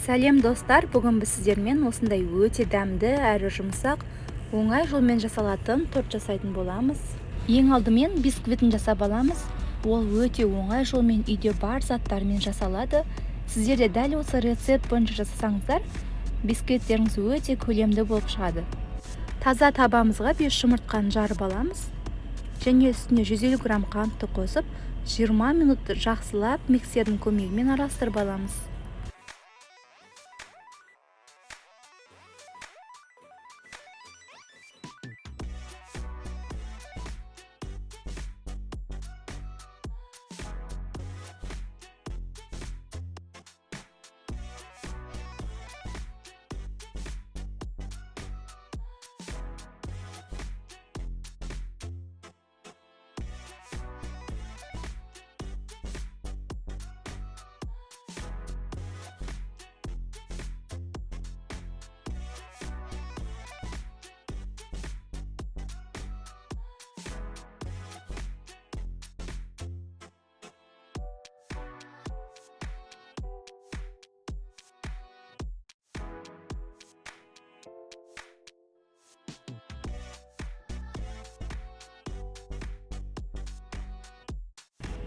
Сәлем достар, бүгін біз сіздермен осындай өте дәмді әрі жұмсақ, оңай жолмен жасалатын торт жасайтын боламыз. Ең алдымен бисквитін жасап аламыз. Ол өте оңай жолмен үйде бар заттармен жасалады. Сіздер де дәл осы рецепт бойынша жасасаңыздар, бисквиттеріңіз өте көлемді болып шығады. Таза табамызға 5 жұмыртқаны жарып аламыз. Және үстіне 150 грамм қантты қосып, 20 минут жақсылап миксердің көмегімен араластырып аламыз.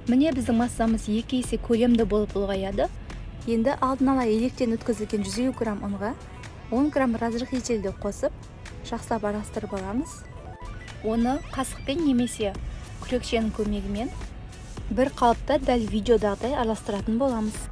Міне біздің массамыз 2 есе көлемді болып ұлғаяды. Енді алдын ала електен өткізілген 150 грамм ұнға 10 грамм разрыхлителді қосып, жақсылап араластырып аламыз. Оны қасықпен немесе күрекшенің көмегімен бір қалыпта дәл видеодағыдай араластыратын боламыз.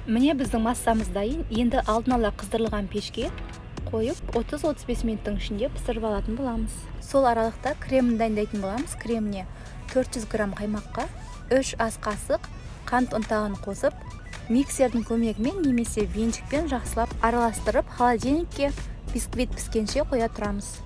Міне біздің массамыз дайын. Енді алдын ала қыздырылған пешке қойып 30-35 минуттың ішінде пісіріп алатын боламыз. Сол аралықта кремін дайындайтын боламыз. Креміне 400 грамм қаймаққа 3 ас қасық қант ұнтағын қосып, миксердің көмегімен немесе венчикпен жақсылап араластырып, холодильникке бисквит піскенше қоя тұрамыз.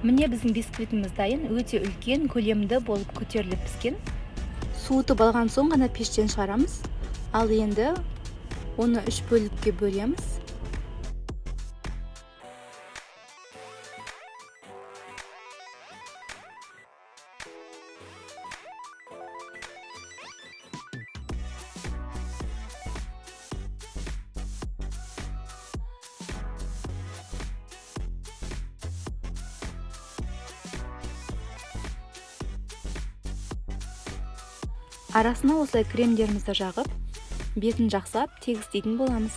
Міне біздің бисквитіміз дайын, өте үлкен, көлемді болып көтеріліп піскен. Суытып алған соң ғана пештен шығарамыз. Ал енді оны 3 бөлікке бөлеміз. Арасына осылай кремдерімізді жағып, бетін жақсылап тегістейтін боламыз.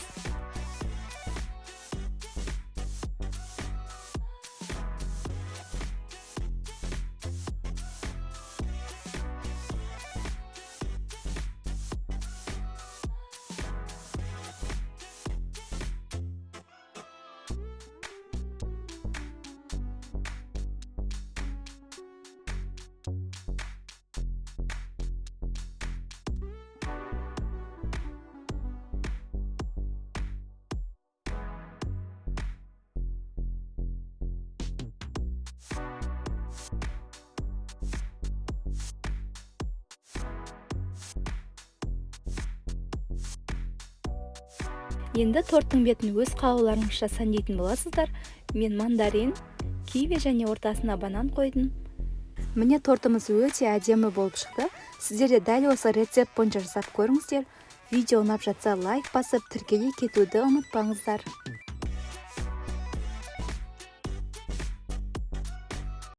Енді торттың бетін өз қалауларыңызша сәндейтін боласыздар. Мен мандарин, киви және ортасына банан қойдым. Міне тортымыз өте әдемі болып шықты. Сіздер де дәл осы рецепт бойынша жасап көріңіздер. Видео ұнап жатса лайк басып, тіркеуге кетуді ұмытпаңыздар.